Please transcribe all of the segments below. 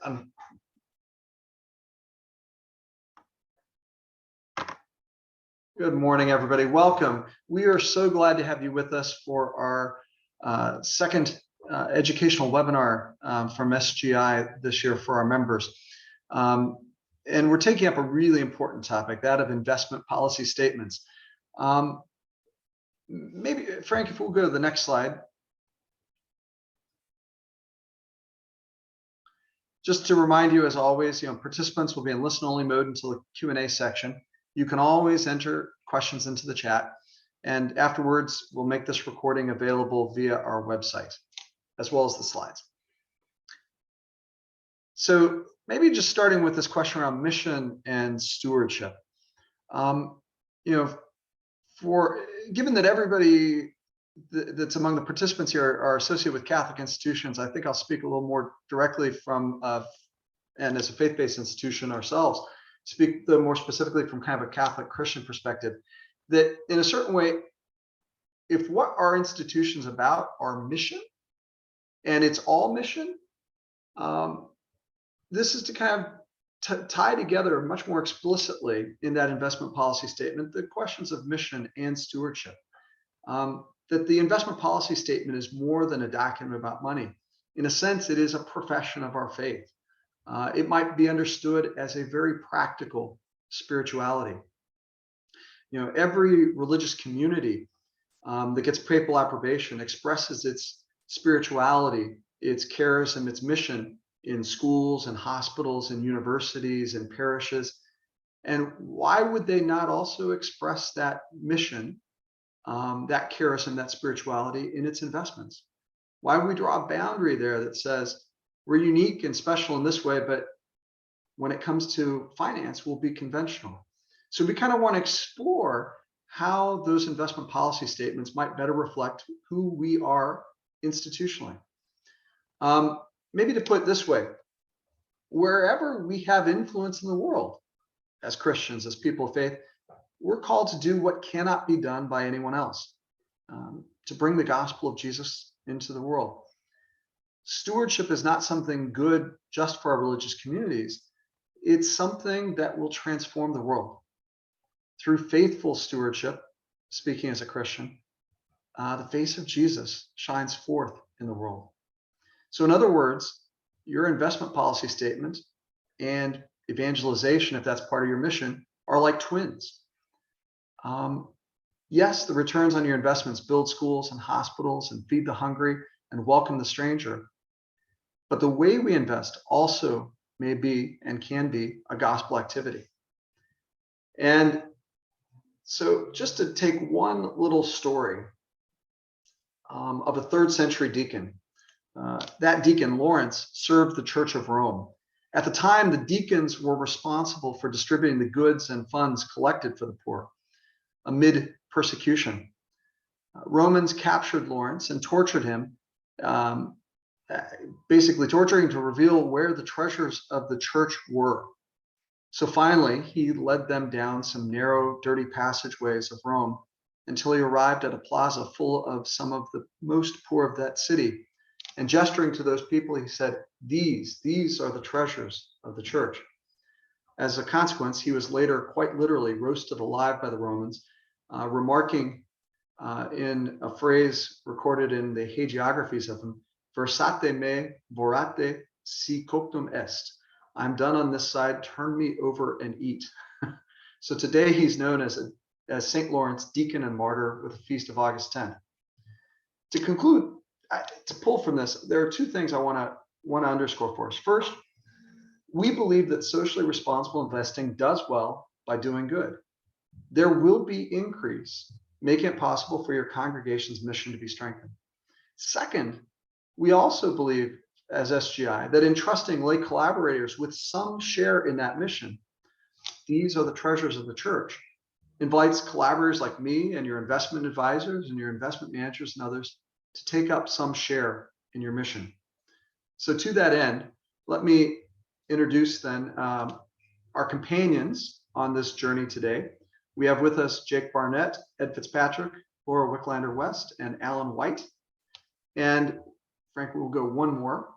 Um, Good morning, everybody. Welcome. We are so glad to have you with us for our second educational webinar from SGI this year for our members. And we're taking up a really important topic, that of investment policy statements. Maybe, Frank, if we'll go to the next slide. Just to remind you, as always, participants will be in listen-only mode until the Q&A section. You can always enter questions into the chat, and afterwards we'll make this recording available via our website, as well as the slides. So maybe just starting with this question around mission and stewardship. Given that everybody that's among the participants here are associated with Catholic institutions, I think I'll speak a little more directly from, and as a faith-based institution ourselves, speak more specifically from kind of a Catholic Christian perspective, that in a certain way, if what our institution's about are mission, and it's all mission, this is to kind of tie together much more explicitly in that investment policy statement the questions of mission and stewardship. That the investment policy statement is more than a document about money. In a sense, it is a profession of our faith. It might be understood as a very practical spirituality. Every religious community that gets papal approbation expresses its spirituality, its charism, its mission in schools and hospitals and universities and parishes. And why would they not also express that mission, that charism, that spirituality in its investments? Why would we draw a boundary there that says we're unique and special in this way, but when it comes to finance, we'll be conventional? So we kind of want to explore how those investment policy statements might better reflect who we are institutionally. Maybe to put it this way, wherever we have influence in the world, as Christians, as people of faith, we're called to do what cannot be done by anyone else, to bring the gospel of Jesus into the world. Stewardship is not something good just for our religious communities. It's something that will transform the world. Through faithful stewardship, speaking as a Christian, the face of Jesus shines forth in the world. So in other words, your investment policy statement and evangelization, if that's part of your mission, are like twins. Yes, the returns on your investments build schools and hospitals and feed the hungry and welcome the stranger. But the way we invest also may be and can be a gospel activity. And so just to take one little story of a 3rd century deacon, that deacon, Lawrence, served the Church of Rome. At the time, the deacons were responsible for distributing the goods and funds collected for the poor amid persecution. Romans captured Lawrence and tortured him, basically torturing to reveal where the treasures of the church were. So finally, he led them down some narrow, dirty passageways of Rome until he arrived at a plaza full of some of the most poor of that city. And gesturing to those people, he said, these are the treasures of the church. As a consequence, he was later quite literally roasted alive by the Romans, remarking in a phrase recorded in the hagiographies of him, versate me, vorate, si coctum est. I'm done on this side, turn me over and eat. So today he's known as St. Lawrence, deacon and martyr, with the feast of August 10th. To conclude, to pull from this, there are two things I want to underscore for us. First, we believe that socially responsible investing does well by doing good. There will be increase, making it possible for your congregation's mission to be strengthened. Second, we also believe as SGI that entrusting lay collaborators with some share in that mission, these are the treasures of the church, invites collaborators like me and your investment advisors and your investment managers and others to take up some share in your mission. So to that end, let me introduce then our companions on this journey today. We have with us Jake Barnett, Ed Fitzpatrick, Laura Wicklander West, and Alan White. And Frank, we'll go one more.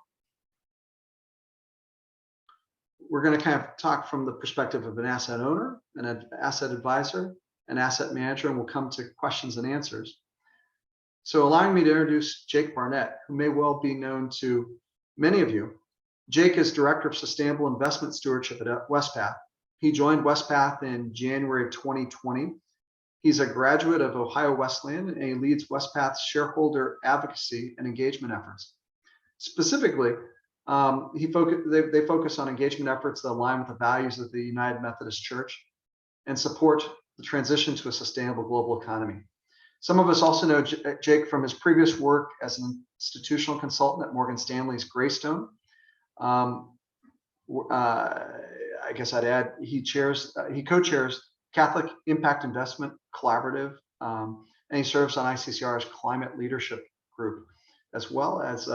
we're going to kind of talk from the perspective of an asset owner, an asset advisor, an asset manager, and we'll come to questions and answers. So allowing me to introduce Jake Barnett, who may well be known to many of you. Jake is Director of Sustainable Investment Stewardship at Westpath. He joined Westpath in January 2020. He's a graduate of Ohio Wesleyan, and he leads Westpath's shareholder advocacy and engagement efforts. Specifically, they focus on engagement efforts that align with the values of the United Methodist Church and support the transition to a sustainable global economy. Some of us also know Jake from his previous work as an institutional consultant at Morgan Stanley's Greystone. I guess I'd add he co-chairs Catholic Impact Investment Collaborative, and he serves on ICCR's Climate Leadership Group, as well as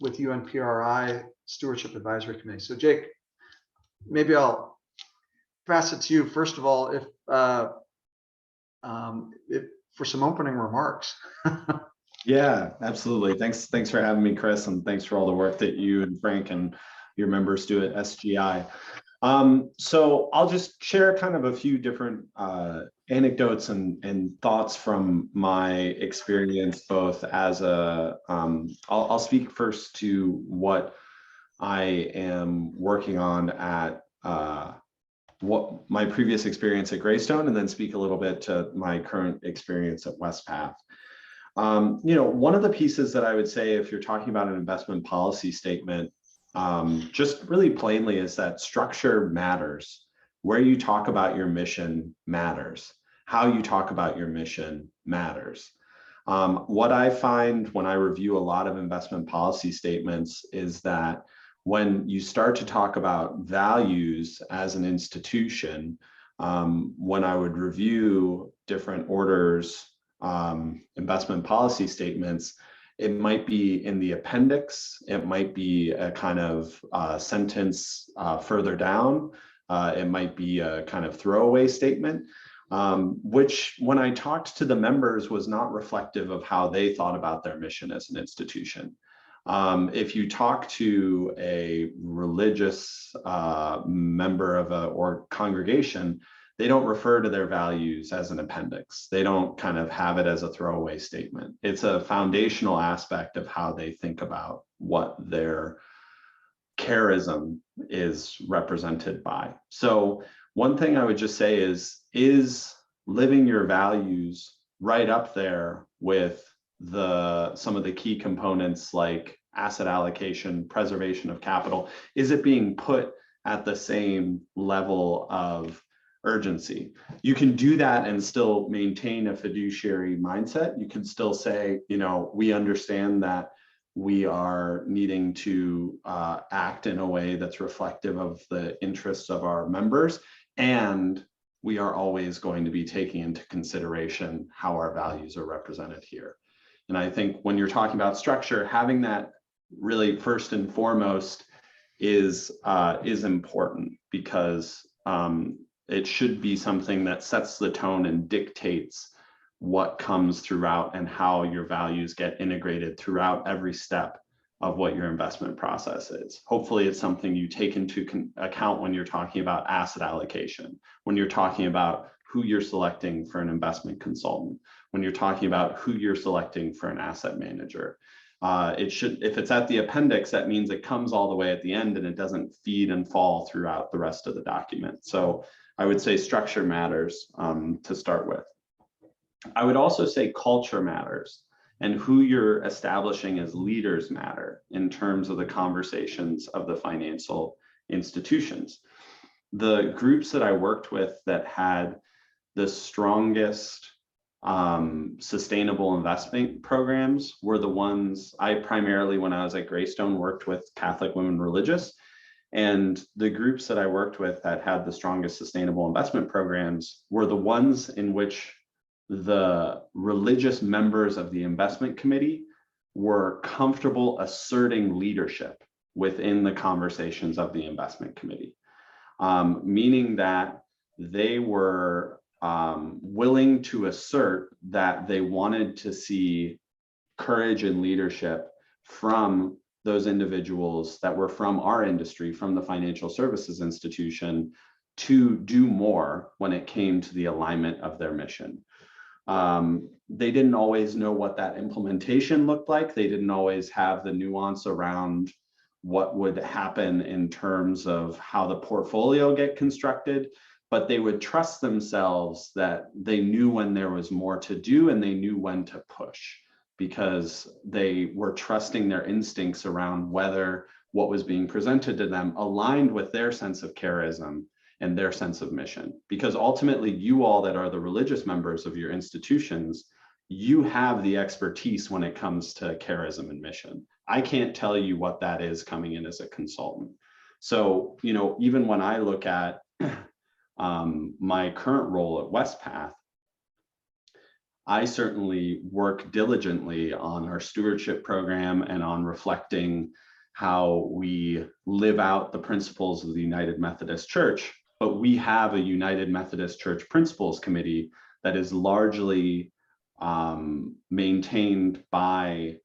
with UNPRI Stewardship Advisory Committee. So Jake, maybe I'll pass it to you first of all, if for some opening remarks. Yeah, absolutely. Thanks for having me, Chris, and thanks for all the work that you and Frank and your members do at SGI. So I'll just share kind of a few different anecdotes and thoughts from my experience, both as a, I'll speak first to what I am working on at what my previous experience at Greystone, and then speak a little bit to my current experience at Westpath. One of the pieces that I would say, if you're talking about an investment policy statement, just really plainly, is that structure matters. Where you talk about your mission matters. How you talk about your mission matters. What I find when I review a lot of investment policy statements is that when you start to talk about values as an institution, when I would review different orders, investment policy statements, it might be in the appendix, it might be a kind of sentence further down, it might be a kind of throwaway statement, which when I talked to the members was not reflective of how they thought about their mission as an institution. If you talk to a religious member of or congregation, they don't refer to their values as an appendix. They don't kind of have it as a throwaway statement. It's a foundational aspect of how they think about what their charism is represented by. So one thing I would just say is living your values right up there with some of the key components like asset allocation, preservation of capital? Is it being put at the same level of urgency? You can do that and still maintain a fiduciary mindset. You can still say, we understand that we are needing to act in a way that's reflective of the interests of our members, and we are always going to be taking into consideration how our values are represented here. And I think when you're talking about structure, having that really first and foremost is important, because it should be something that sets the tone and dictates what comes throughout and how your values get integrated throughout every step of what your investment process is. Hopefully it's something you take into account when you're talking about asset allocation, when you're talking about who you're selecting for an investment consultant, when you're talking about who you're selecting for an asset manager. It should, if it's at the appendix, that means it comes all the way at the end and it doesn't feed and fall throughout the rest of the document. So I would say structure matters to start with. I would also say culture matters, and who you're establishing as leaders matter in terms of the conversations of the financial institutions. The groups that I worked with that had the strongest sustainable investment programs were the ones I primarily, when I was at Greystone, worked with Catholic women religious. And the groups that I worked with that had the strongest sustainable investment programs were the ones in which the religious members of the investment committee were comfortable asserting leadership within the conversations of the investment committee, meaning that they were willing to assert that they wanted to see courage and leadership from those individuals that were from our industry, from the financial services institution, to do more when it came to the alignment of their mission. They didn't always know what that implementation looked like. They didn't always have the nuance around what would happen in terms of how the portfolio get constructed, but they would trust themselves that they knew when there was more to do and they knew when to push, because they were trusting their instincts around whether what was being presented to them aligned with their sense of charism and their sense of mission. Because ultimately, you all that are the religious members of your institutions, you have the expertise when it comes to charism and mission. I can't tell you what that is coming in as a consultant. So, even when I look at my current role at WestPath, I certainly work diligently on our stewardship program and on reflecting how we live out the principles of the United Methodist Church. But we have a United Methodist Church Principles Committee that is largely maintained by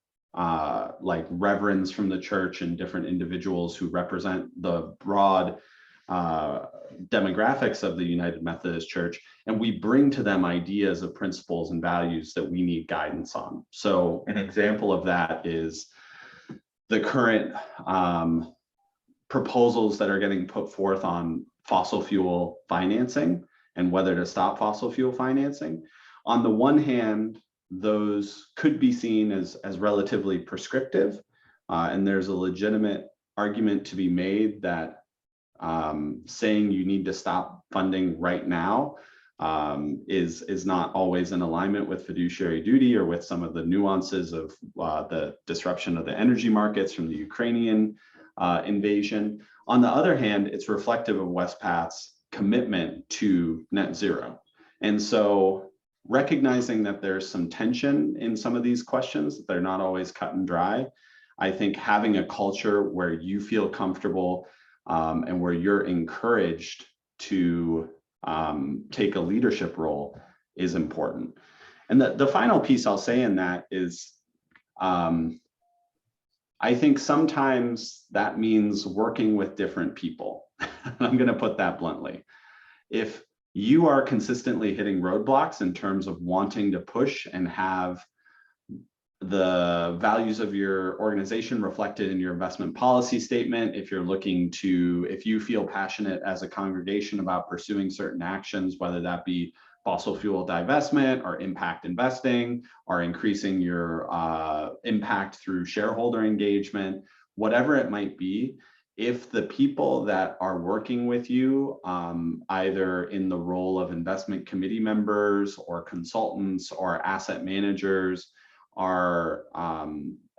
like reverends from the church and different individuals who represent the broad demographics of the United Methodist Church, and we bring to them ideas of principles and values that we need guidance on. So an example of that is the current proposals that are getting put forth on fossil fuel financing and whether to stop fossil fuel financing. On the one hand, those could be seen as relatively prescriptive, and there's a legitimate argument to be made that saying you need to stop funding right now is not always in alignment with fiduciary duty or with some of the nuances of the disruption of the energy markets from the Ukrainian invasion. On the other hand, it's reflective of WestPath's commitment to net zero. And so recognizing that there's some tension in some of these questions, that they're not always cut and dry, I think having a culture where you feel comfortable and where you're encouraged to take a leadership role is important. And the final piece I'll say in that is, I think sometimes that means working with different people. I'm going to put that bluntly. If you are consistently hitting roadblocks in terms of wanting to push and have the values of your organization reflected in your investment policy statement, if you feel passionate as a congregation about pursuing certain actions, whether that be fossil fuel divestment or impact investing or increasing your impact through shareholder engagement, whatever it might be, if the people that are working with you, either in the role of investment committee members or consultants or asset managers, are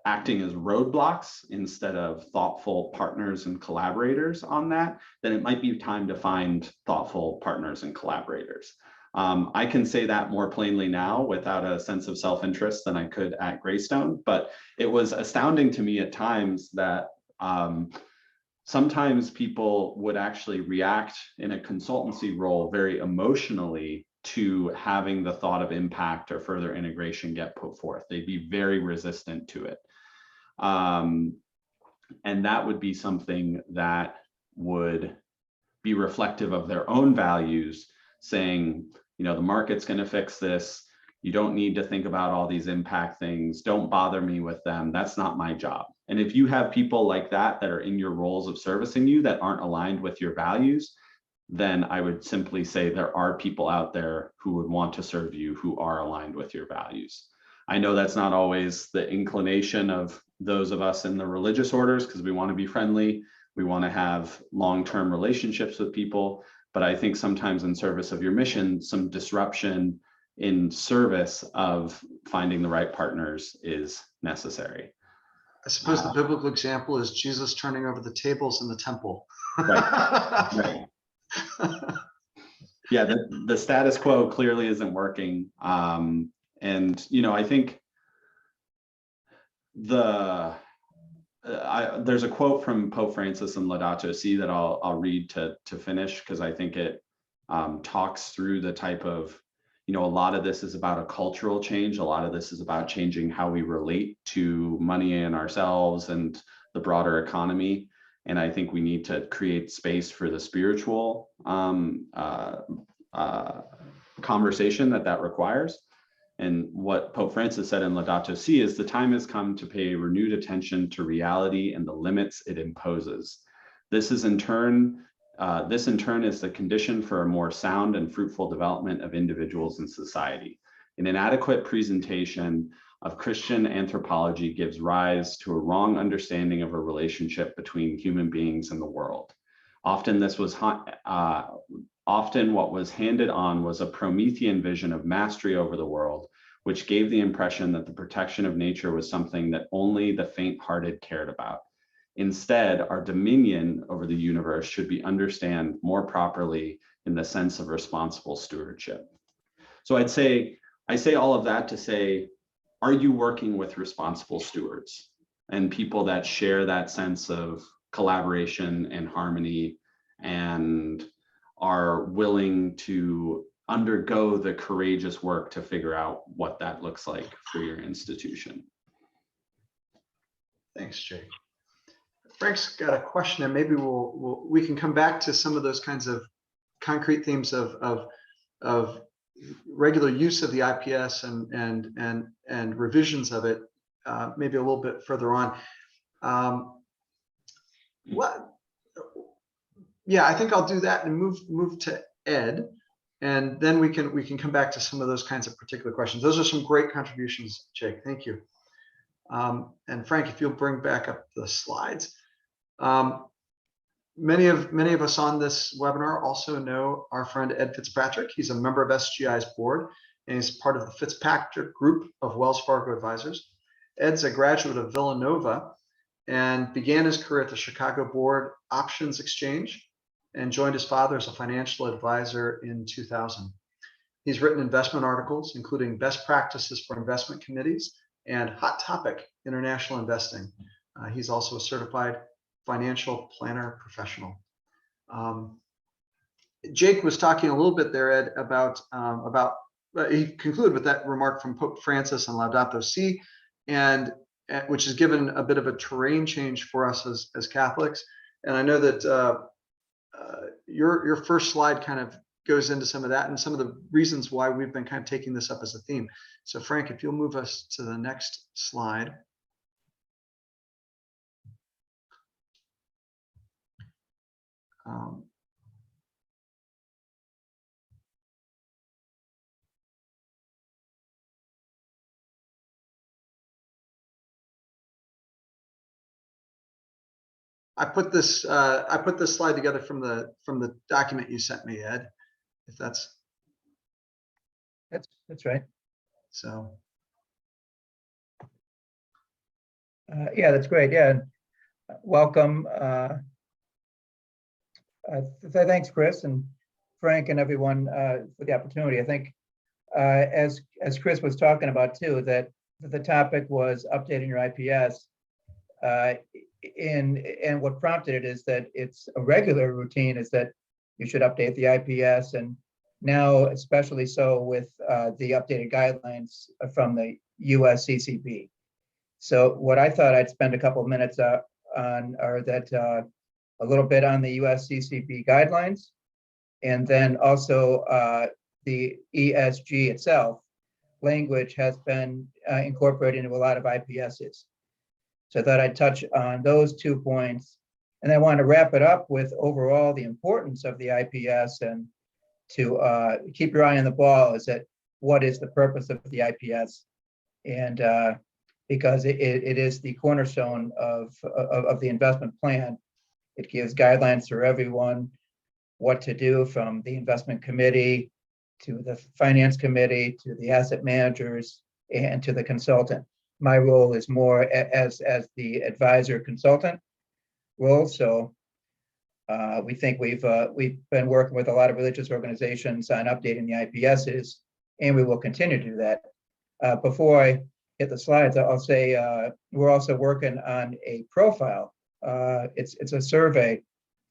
acting as roadblocks instead of thoughtful partners and collaborators on that, then it might be time to find thoughtful partners and collaborators. I can say that more plainly now without a sense of self-interest than I could at Greystone, but it was astounding to me at times that sometimes people would actually react in a consultancy role very emotionally to having the thought of impact or further integration get put forth. They'd be very resistant to it. And that would be something that would be reflective of their own values, saying, the market's going to fix this. You don't need to think about all these impact things. Don't bother me with them. That's not my job. And if you have people like that are in your roles of servicing you that aren't aligned with your values, then I would simply say there are people out there who would want to serve you who are aligned with your values. I know that's not always the inclination of those of us in the religious orders, because we want to be friendly. We want to have long-term relationships with people. But I think sometimes in service of your mission, some disruption in service of finding the right partners is necessary. I suppose the biblical example is Jesus turning over the tables in the temple. Right. Yeah, the status quo clearly isn't working. And, I think there's a quote from Pope Francis in Laudato Si that I'll read to finish, because I think it talks through the type of, a lot of this is about a cultural change. A lot of this is about changing how we relate to money and ourselves and the broader economy. And I think we need to create space for the spiritual conversation that requires. And what Pope Francis said in Laudato Si is the time has come to pay renewed attention to reality and the limits it imposes. This in turn is the condition for a more sound and fruitful development of individuals in society. An inadequate presentation of Christian anthropology gives rise to a wrong understanding of a relationship between human beings and the world. Often what was handed on was a Promethean vision of mastery over the world, which gave the impression that the protection of nature was something that only the faint-hearted cared about. Instead, our dominion over the universe should be understood more properly in the sense of responsible stewardship. So I say all of that to say, are you working with responsible stewards and people that share that sense of collaboration and harmony and are willing to undergo the courageous work to figure out what that looks like for your institution? Thanks, Jake. Frank's got a question, and maybe we can come back to some of those kinds of concrete themes of regular use of the IPS and revisions of it, maybe a little bit further on. Yeah, I think I'll do that and move to Ed, and then we can come back to some of those kinds of particular questions. Those are some great contributions, Jake. Thank you. And Frank, if you'll bring back up the slides. Many of us on this webinar also know our friend Ed Fitzpatrick. He's a member of SGI's board, and he's part of the Fitzpatrick Group of Wells Fargo Advisors. Ed's a graduate of Villanova and began his career at the Chicago Board Options Exchange and joined his father as a financial advisor in 2000. He's written investment articles, including Best Practices for Investment Committees and Hot Topic International Investing. He's also a certified financial planner professional. Jake was talking a little bit there, Ed, about he concluded with that remark from Pope Francis and Laudato Si, and which has given a bit of a terrain change for us as Catholics. And I know that your first slide kind of goes into some of that and some of the reasons why we've been kind of taking this up as a theme. So Frank, if you'll move us to the next slide. I put this slide together from the document you sent me, Ed. If that's right. So yeah, that's great. Yeah, welcome. Thanks, Chris and Frank and everyone for the opportunity. I think as Chris was talking about too, that the topic was updating your IPS. And what prompted it is that it's a regular routine is that you should update the IPS, and now especially so with the updated guidelines from the USCCB. So what I thought I'd spend a couple of minutes on are that a little bit on the USCCB guidelines, and then also the ESG itself. Language has been incorporated into a lot of IPSs. So I thought I'd touch on those 2 points. And I want to wrap it up with overall the importance of the IPS, and to keep your eye on the ball is that what is the purpose of the IPS? And because it is the cornerstone of the investment plan. It gives guidelines for everyone, what to do, from the investment committee to the finance committee to the asset managers and to the consultant. My role is more as the advisor consultant role. So we think we've been working with a lot of religious organizations on updating the IPSs, and we will continue to do that. Before I hit the slides, I'll say we're also working on a profile. It's a survey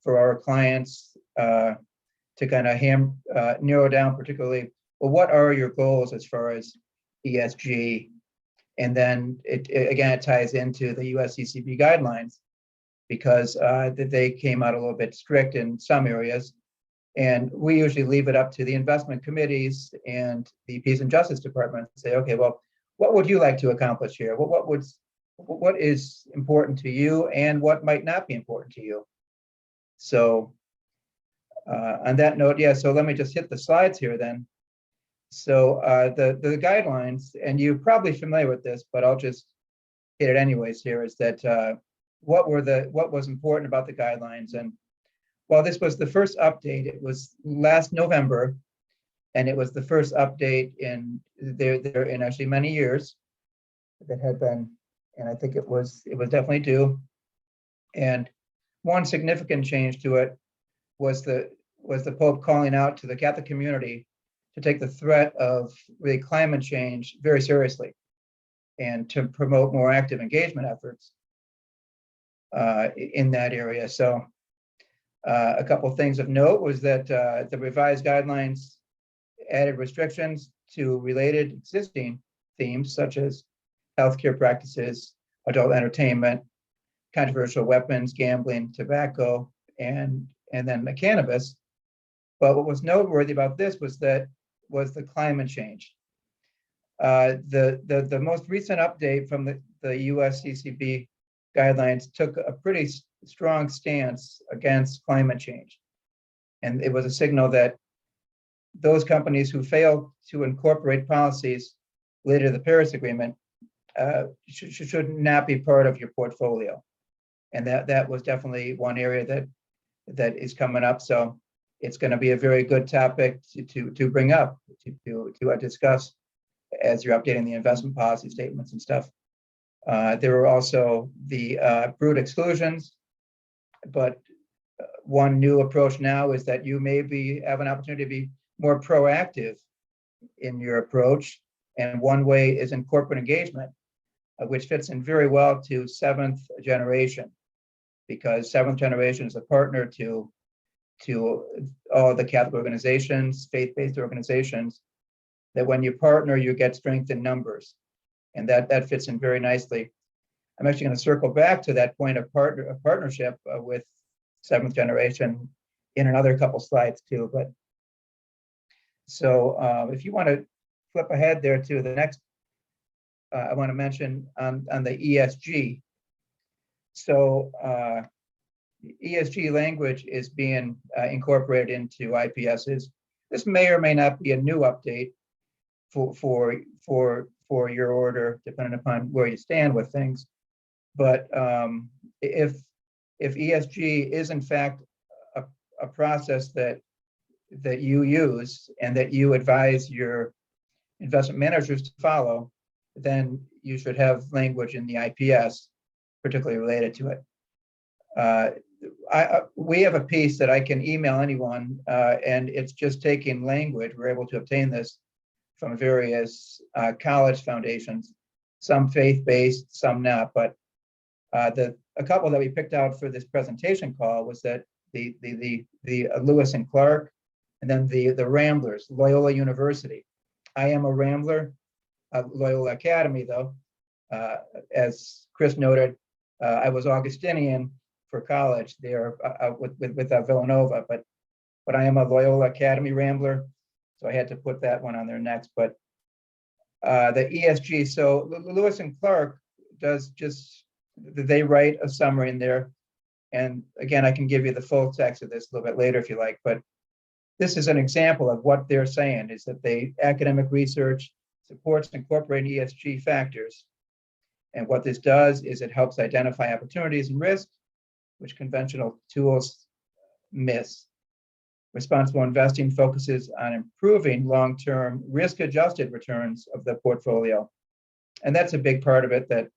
for our clients to kind of narrow down particularly, well, what are your goals as far as ESG? And then it ties into the USCCB guidelines. because they came out a little bit strict in some areas. And we usually leave it up to the investment committees and the Peace and Justice Department to say, okay, well, what would you like to accomplish here? What is important to you and what might not be important to you? So on that note, yeah, so let me just hit the slides here then. So the guidelines, and you're probably familiar with this, but I'll just hit it anyways here, is that what was important about the guidelines. And while this was the first update, it was last November, and it was the first update in in actually many years that had been, and I think it was definitely due. And one significant change to it was the Pope calling out to the Catholic community to take the threat of really climate change very seriously and to promote more active engagement efforts in that area. So a couple of things of note was that the revised guidelines added restrictions to related existing themes such as healthcare practices, adult entertainment, controversial weapons, gambling, tobacco, and then the cannabis. But what was noteworthy about this was the climate change. The most recent update from the USCCB guidelines took a pretty strong stance against climate change. And it was a signal that those companies who fail to incorporate policies related to the Paris Agreement should not be part of your portfolio. And that was definitely one area that is coming up. So it's going to be a very good topic to bring up, to discuss as you're updating the investment policy statements and stuff. There were also the brute exclusions, but one new approach now is that you maybe have an opportunity to be more proactive in your approach. And one way is in corporate engagement, which fits in very well to seventh generation, because seventh generation is a partner to all the Catholic organizations, faith-based organizations, that when you partner, you get strength in numbers. And that fits in very nicely. I'm actually going to circle back to that point of partnership with seventh generation in another couple slides too. But so if you want to flip ahead there to the next, I want to mention on the ESG. So ESG language is being incorporated into IPSs. This may or may not be a new update for your order, depending upon where you stand with things. But if ESG is in fact a process that you use and that you advise your investment managers to follow, then you should have language in the IPS, particularly related to it. We have a piece that I can email anyone, and it's just taking language. We're able to obtain this from various college foundations, some faith-based, some not. But a couple that we picked out for this presentation call was that the Lewis and Clark, and then the Ramblers, Loyola University. I am a Rambler, Loyola Academy though. As Chris noted, I was Augustinian for college there with Villanova, but I am a Loyola Academy Rambler, so I had to put that one on there next. But the ESG, so Lewis and Clark they write a summary in there, and again, I can give you the full text of this a little bit later if you like, but this is an example of what they're saying, is that academic research supports incorporating ESG factors. And what this does is it helps identify opportunities and risks, which conventional tools miss. Responsible investing focuses on improving long-term risk-adjusted returns of the portfolio. And that's a big part of it that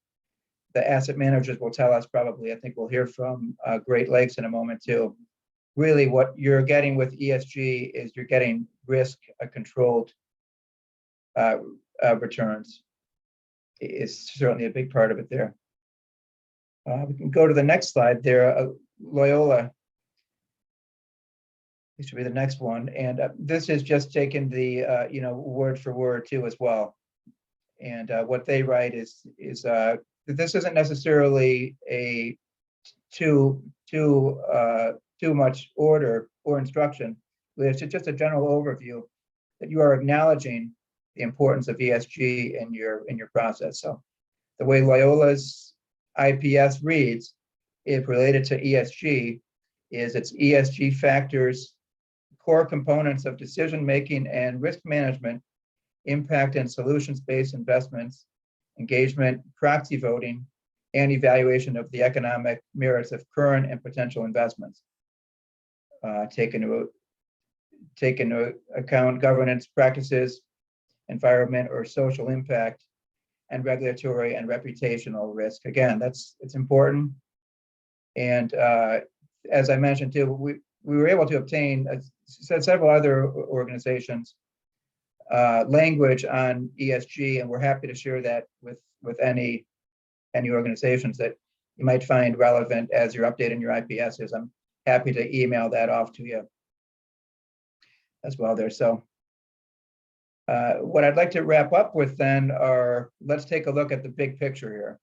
the asset managers will tell us probably. I think we'll hear from Great Lakes in a moment too. Really what you're getting with ESG is you're getting risk-controlled returns. Is certainly a big part of it there. We can go to the next slide there. Loyola, this should be the next one. And this is just taken the word for word too as well. And what they write is this isn't necessarily a too much order or instruction. It's just a general overview that you are acknowledging the importance of ESG in your process. So the way Loyola's IPS reads, if related to ESG, is its ESG factors, core components of decision making and risk management, impact and solutions-based investments, engagement, proxy voting, and evaluation of the economic merits of current and potential investments. Take into account governance practices, environment or social impact, and regulatory and reputational risk. Again, it's important. And as I mentioned too, we were able to obtain several other organizations language on ESG, and we're happy to share that with any organizations that you might find relevant as you're updating your IPSs. I'm happy to email that off to you as well there. So what I'd like to wrap up with then are, let's take a look at the big picture here.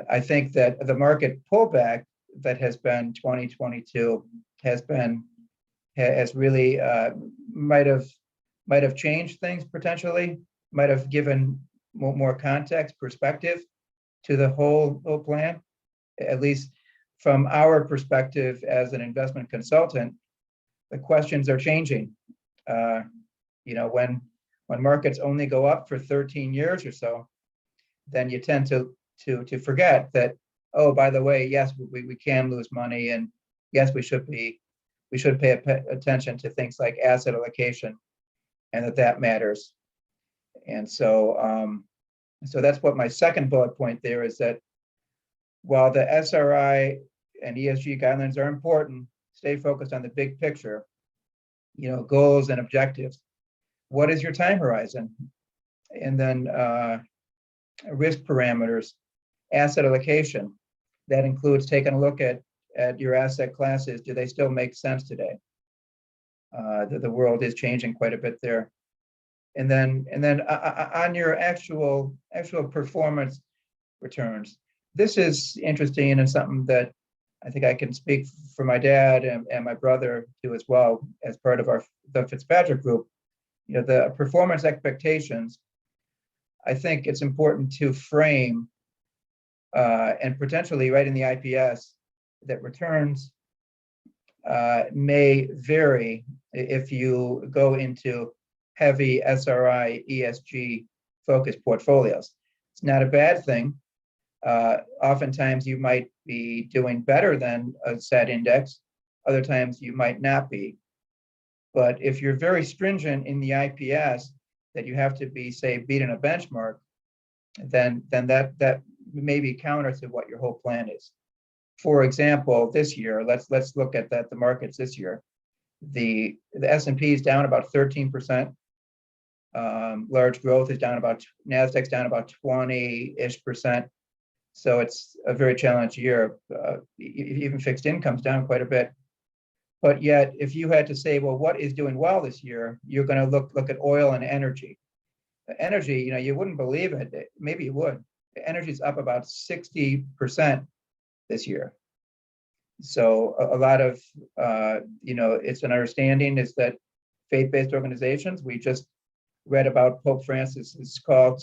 I think that the market pullback that has been 2022 has really might have changed things potentially, might have given more context, perspective to the whole plan. At least from our perspective as an investment consultant, the questions are changing. When markets only go up for 13 years or so, then you tend to forget that, oh, by the way, yes, we can lose money, and yes, we should pay attention to things like asset allocation, and that matters. And so that's what my second bullet point there is, that while the SRI and ESG guidelines are important, stay focused on the big picture, goals and objectives. What is your time horizon? And then risk parameters, asset allocation. That includes taking a look at your asset classes. Do they still make sense today? The world is changing quite a bit there. And then on your actual performance returns. This is interesting and something that I think I can speak for my dad and my brother too as well, as part of the Fitzpatrick group. The performance expectations, I think it's important to frame and potentially write in the IPS that returns may vary if you go into heavy SRI ESG focused portfolios. It's not a bad thing. Oftentimes you might be doing better than a set index. Other times you might not be. But if you're very stringent in the IPS that you have to be, say, beating a benchmark, then that may be counter to what your whole plan is. For example, this year, let's look at the markets this year. The S&P is down about 13%. Large growth is down about, NASDAQ's down about 20-ish%. So it's a very challenged year. Even fixed income's down quite a bit. But yet, if you had to say, well, what is doing well this year, you're going to look at oil and energy. Energy, you wouldn't believe it. Maybe you would. Energy's up about 60% this year. So a lot of, it's an understanding is that faith-based organizations, we just read about Pope Francis's call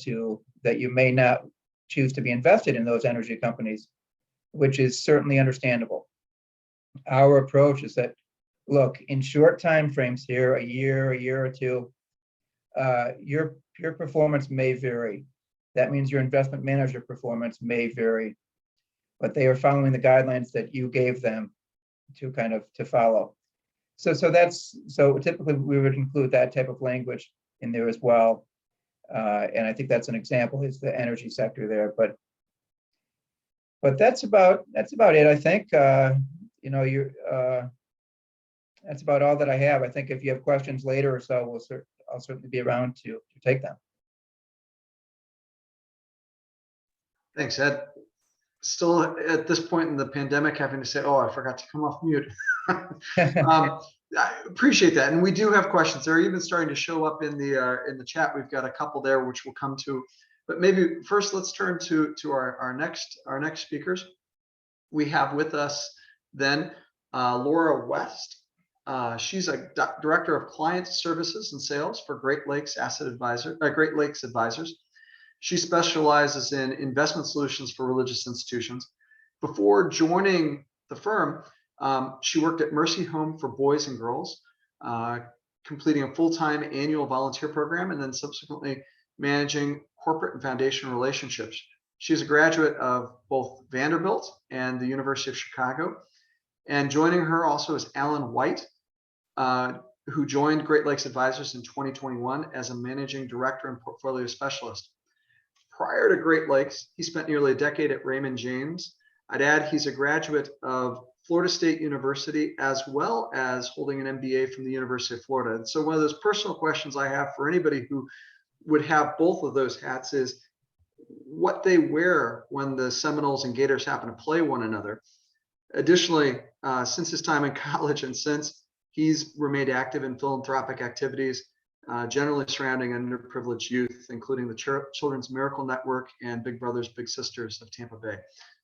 that you may not choose to be invested in those energy companies, which is certainly understandable. Our approach is that, look, in short time frames here, a year or two, your performance may vary. That means your investment manager performance may vary, but they are following the guidelines that you gave them to follow. So typically we would include that type of language in there as well. And I think that's an example, is the energy sector there. But that's about it, I think. That's about all that I have. I think if you have questions later or so, I'll certainly be around to take them. Thanks, Ed. Still at this point in the pandemic, having to say, oh, I forgot to come off mute. I appreciate that. And we do have questions. They're even starting to show up in the chat. We've got a couple there, which we'll come to. But maybe first, let's turn to our next speakers. We have with us then Laura West. She's a director of client services and sales for Great Lakes Advisors. She specializes in investment solutions for religious institutions. Before joining the firm, she worked at Mercy Home for Boys and Girls, completing a full-time annual volunteer program and then subsequently managing corporate and foundation relationships. She's a graduate of both Vanderbilt and the University of Chicago. And joining her also is Alan White, who joined Great Lakes Advisors in 2021 as a managing director and portfolio specialist. Prior to Great Lakes, he spent nearly a decade at Raymond James. I'd add he's a graduate of Florida State University, as well as holding an MBA from the University of Florida. And so one of those personal questions I have for anybody who would have both of those hats is what they wear when the Seminoles and Gators happen to play one another. Additionally, since his time in college and since, he's remained active in philanthropic activities, generally surrounding underprivileged youth, including the Children's Miracle Network and Big Brothers Big Sisters of Tampa Bay.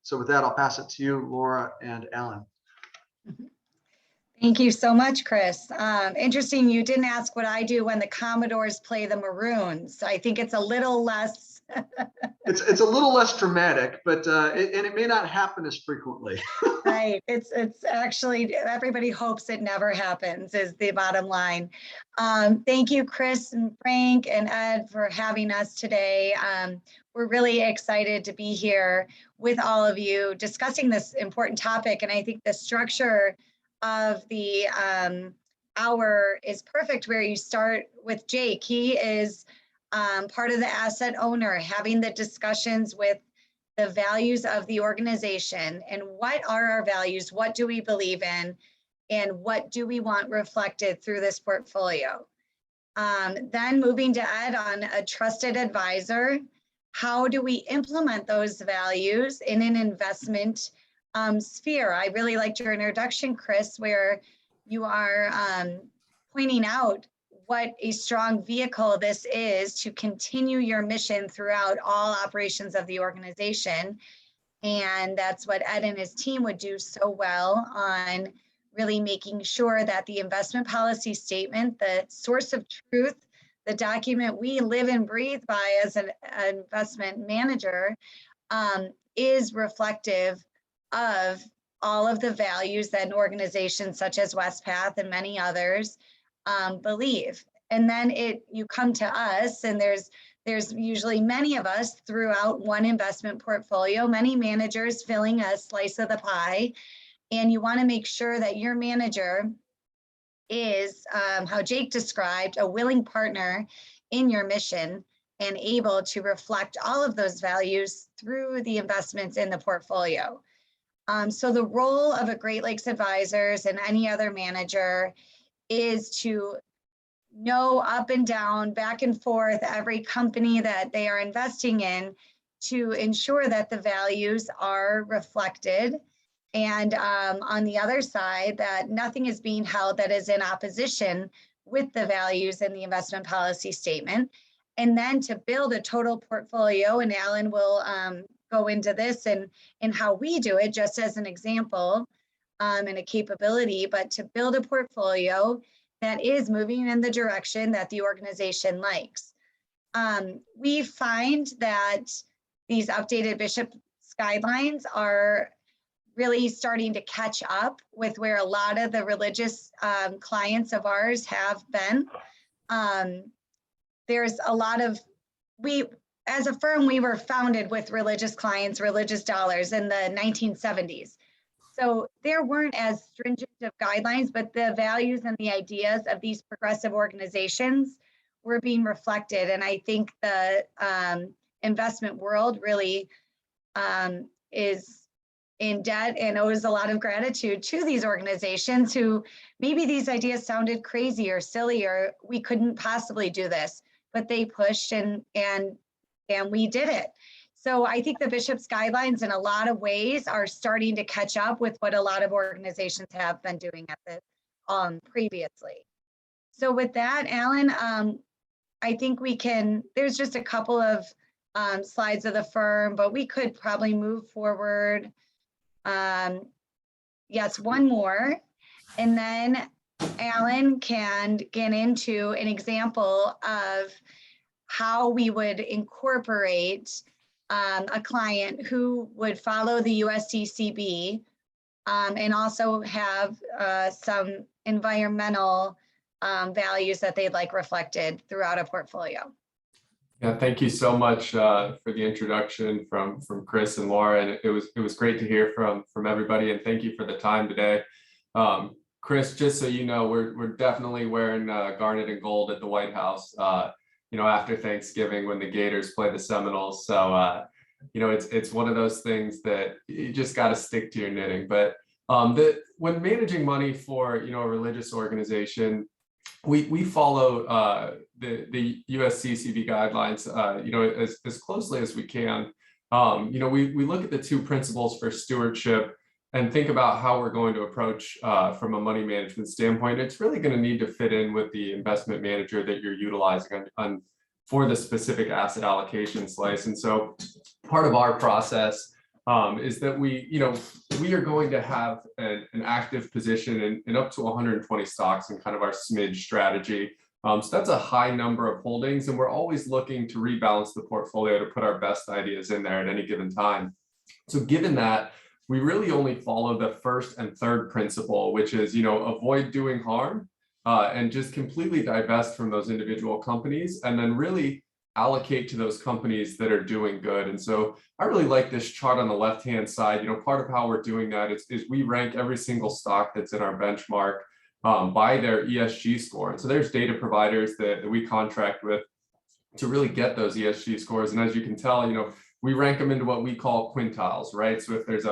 So with that, I'll pass it to you, Laura and Alan. Thank you so much, Chris. Interesting, you didn't ask what I do when the Commodores play the Maroons. I think it's a little less. It's a little less dramatic, but it may not happen as frequently. Right. It's actually, everybody hopes it never happens is the bottom line. Thank you, Chris and Frank and Ed, for having us today. We're really excited to be here with all of you discussing this important topic. And I think the structure of the hour is perfect, where you start with Jake. He is part of the asset owner, having the discussions with the values of the organization and what are our values, what do we believe in, and what do we want reflected through this portfolio. Then moving to Ed on a trusted advisor, how do we implement those values in an investment sphere? I really liked your introduction, Chris, where you are pointing out what a strong vehicle this is to continue your mission throughout all operations of the organization. And that's what Ed and his team would do so well on really making sure that the investment policy statement, the source of truth, the document we live and breathe by as an investment manager, is reflective of all of the values that an organization such as WestPath and many others believe. And then you come to us, and there's usually many of us throughout one investment portfolio, many managers filling a slice of the pie, and you want to make sure that your manager is, how Jake described, a willing partner in your mission and able to reflect all of those values through the investments in the portfolio. So the role of a Great Lakes Advisors and any other manager is to know up and down, back and forth, every company that they are investing in to ensure that the values are reflected. And on the other side, that nothing is being held that is in opposition with the values in the investment policy statement. And then to build a total portfolio, and Alan will go into this and how we do it, just as an example and a capability, but to build a portfolio that is moving in the direction that the organization likes. We find that these updated Bishop's guidelines are really starting to catch up with where a lot of the religious clients of ours have been. There's a lot of, as a firm, we were founded with religious clients, religious dollars in the 1970s. So there weren't as stringent of guidelines, but the values and the ideas of these progressive organizations were being reflected. And I think the investment world really is in debt and owes a lot of gratitude to these organizations who maybe these ideas sounded crazy or silly, or we couldn't possibly do this, but they pushed and we did it. So I think the Bishop's guidelines in a lot of ways are starting to catch up with what a lot of organizations have been doing at the previously. So with that, Alan, I think we can, there's just a couple of slides of the firm, but we could probably move forward Yes, one more. And then Alan can get into an example of how we would incorporate a client who would follow the USCCB and also have some environmental values that they'd like reflected throughout a portfolio. Yeah, thank you so much for the introduction from Chris and Laura, and it was great to hear from everybody, and thank you for the time today. Chris, just so you know, we're definitely wearing garnet and gold at the White House. After Thanksgiving when the Gators play the Seminoles, so it's one of those things that you just got to stick to your knitting. But when managing money for a religious organization, we follow the USCCB guidelines, as closely as we can. We look at the two principles for stewardship and think about how we're going to approach from a money management standpoint. It's really going to need to fit in with the investment manager that you're utilizing for the specific asset allocation slice. And so part of our process is that we are going to have an active position in up to 120 stocks in kind of our SMID strategy. So that's a high number of holdings, and we're always looking to rebalance the portfolio to put our best ideas in there at any given time. So given that, we really only follow the first and third principle, which is, avoid doing harm and just completely divest from those individual companies, and then really allocate to those companies that are doing good. And so I really like this chart on the left-hand side. Part of how we're doing that is we rank every single stock that's in our benchmark by their ESG score. And so there's data providers that we contract with to really get those ESG scores. And as you can tell, we rank them into what we call quintiles, right? So if there's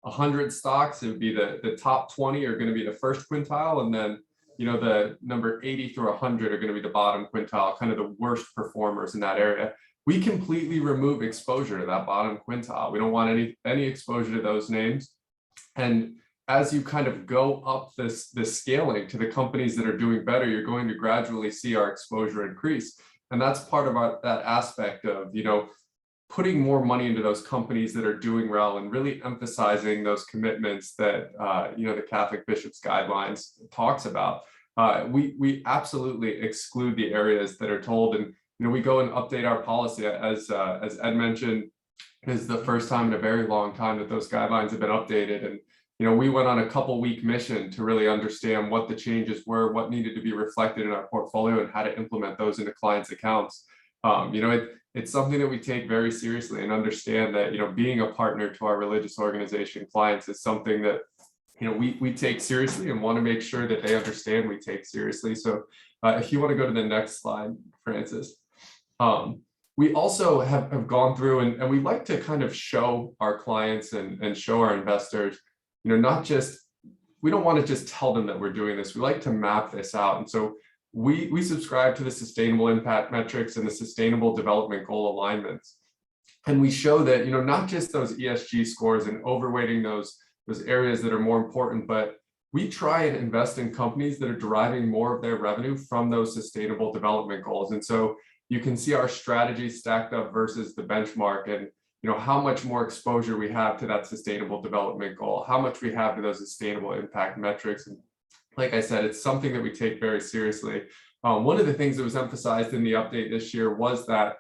100 stocks, it would be the top 20 are going to be the first quintile, and then the number 80 through 100 are going to be the bottom quintile, kind of the worst performers in that area. We completely remove exposure to that bottom quintile. We don't want any exposure to those names. And as you kind of go up this scaling to the companies that are doing better, you're going to gradually see our exposure increase. And that's part of that aspect of, putting more money into those companies that are doing well and really emphasizing those commitments that, the Catholic Bishops Guidelines talks about. We absolutely exclude the areas that are told, and, we go and update our policy as Ed mentioned. This is the first time in a very long time that those guidelines have been updated. And, we went on a couple-week mission to really understand what the changes were, what needed to be reflected in our portfolio, and how to implement those into clients' accounts. It's something that we take very seriously and understand that, being a partner to our religious organization clients is something that, we take seriously and want to make sure that they understand we take seriously. So if you want to go to the next slide, Francis. We also have gone through and we like to kind of show our clients and show our investors, we don't want to just tell them that we're doing this. We like to map this out. And so we subscribe to the sustainable impact metrics and the sustainable development goal alignments. And we show that, not just those ESG scores and overweighting those areas that are more important, but we try and invest in companies that are deriving more of their revenue from those sustainable development goals. And so you can see our strategy stacked up versus the benchmark, and how much more exposure we have to that sustainable development goal, how much we have to those sustainable impact metrics. And like I said, it's something that we take very seriously. One of the things that was emphasized in the update this year was that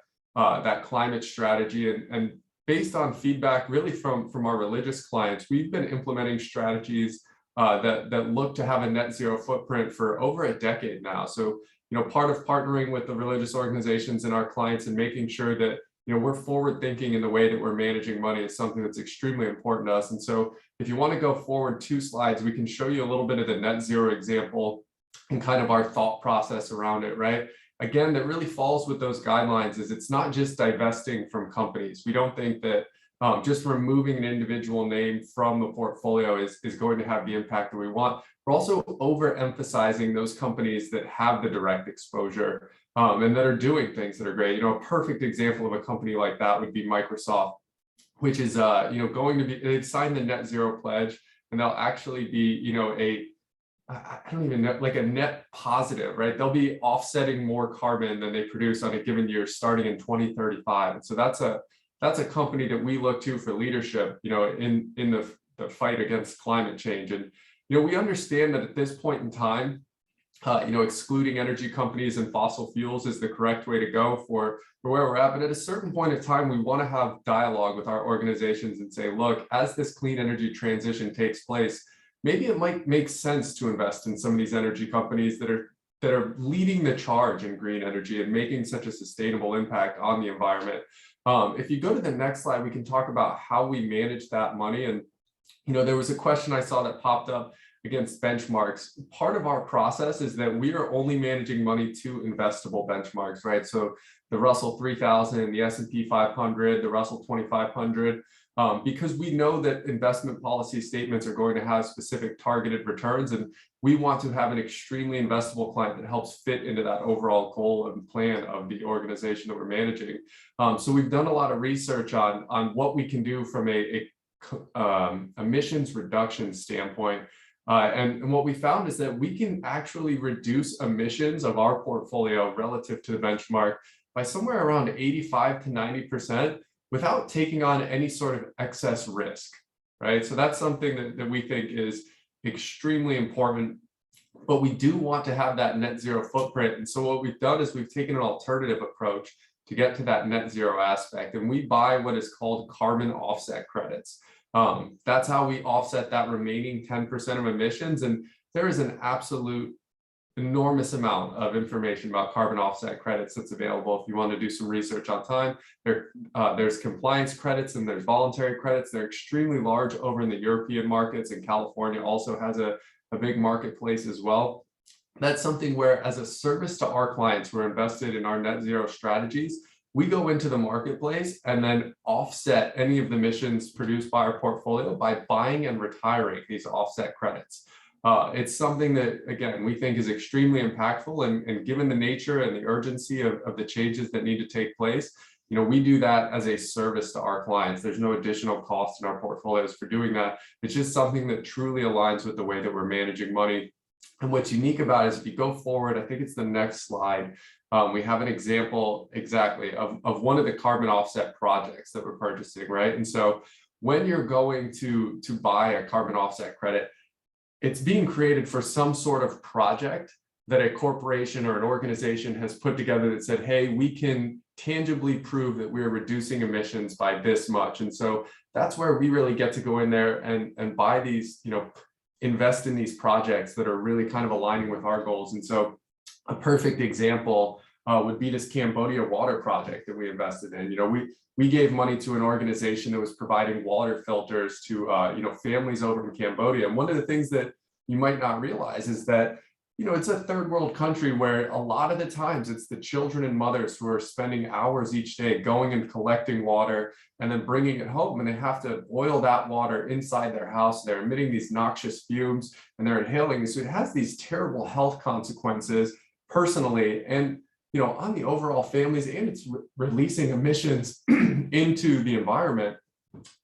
climate strategy, and based on feedback really from our religious clients, we've been implementing strategies that look to have a net zero footprint for over a decade now. So, part of partnering with the religious organizations and our clients and making sure that we're forward thinking in the way that we're managing money is something that's extremely important to us. And so if you want to go forward 2 slides, we can show you a little bit of the net zero example and kind of our thought process around it, right? Again, that really falls with those guidelines is it's not just divesting from companies. We don't think that just removing an individual name from the portfolio is going to have the impact that we want. We're also overemphasizing those companies that have the direct exposure and that are doing things that are great. A perfect example of a company like that would be Microsoft, which is going to be, they've signed the net zero pledge, and they'll actually be I don't even know, like a net positive, right? They'll be offsetting more carbon than they produce on a given year starting in 2035. And so that's a company that we look to for leadership, in the the fight against climate change. And, we understand that at this point in time, excluding energy companies and fossil fuels is the correct way to go for where we're at. But at a certain point in time, we want to have dialogue with our organizations and say, look, as this clean energy transition takes place, maybe it might make sense to invest in some of these energy companies that are leading the charge in green energy and making such a sustainable impact on the environment. If you go to the next slide, we can talk about how we manage that money. And, there was a question I saw that popped up against benchmarks. Part of our process is that we are only managing money to investable benchmarks, right? So the Russell 3000, the S&P 500, the Russell 2500, because we know that investment policy statements are going to have specific targeted returns, and we want to have an extremely investable client that helps fit into that overall goal and plan of the organization that we're managing. So we've done a lot of research on what we can do from a emissions reduction standpoint. And what we found is that we can actually reduce emissions of our portfolio relative to the benchmark by somewhere around 85 to 90% without taking on any sort of excess risk, right? So that's something that we think is extremely important, but we do want to have that net zero footprint. And so what we've done is we've taken an alternative approach to get to that net zero aspect, and we buy what is called carbon offset credits. That's how we offset that remaining 10% of emissions. And there is an absolute enormous amount of information about carbon offset credits that's available if you want to do some research on time. There's compliance credits and there's voluntary credits. They're extremely large over in the European markets, and California also has a big marketplace as well. That's something where, as a service to our clients who are invested in our net zero strategies, we go into the marketplace and then offset any of the emissions produced by our portfolio by buying and retiring these offset credits. It's something that, again, we think is extremely impactful, and given the nature and the urgency of the changes that need to take place, we do that as a service to our clients. There's no additional cost in our portfolios for doing that. It's just something that truly aligns with the way that we're managing money. And what's unique about it is, if you go forward, I think it's the next slide, we have an example exactly of one of the carbon offset projects that we're purchasing, right? And so when you're going to buy a carbon offset credit, it's being created for some sort of project that a corporation or an organization has put together that said, hey, we can tangibly prove that we're reducing emissions by this much. And so that's where we really get to go in there and buy these, invest in these projects that are really kind of aligning with our goals. And so a perfect example would be this Cambodia water project that we invested in. We gave money to an organization that was providing water filters to families over in Cambodia. And one of the things that you might not realize is that it's a third world country where a lot of the times it's the children and mothers who are spending hours each day going and collecting water and then bringing it home, and they have to boil that water inside their house. They're emitting these noxious fumes and they're inhaling. So it has these terrible health consequences personally and on the overall families, and it's releasing emissions into the environment.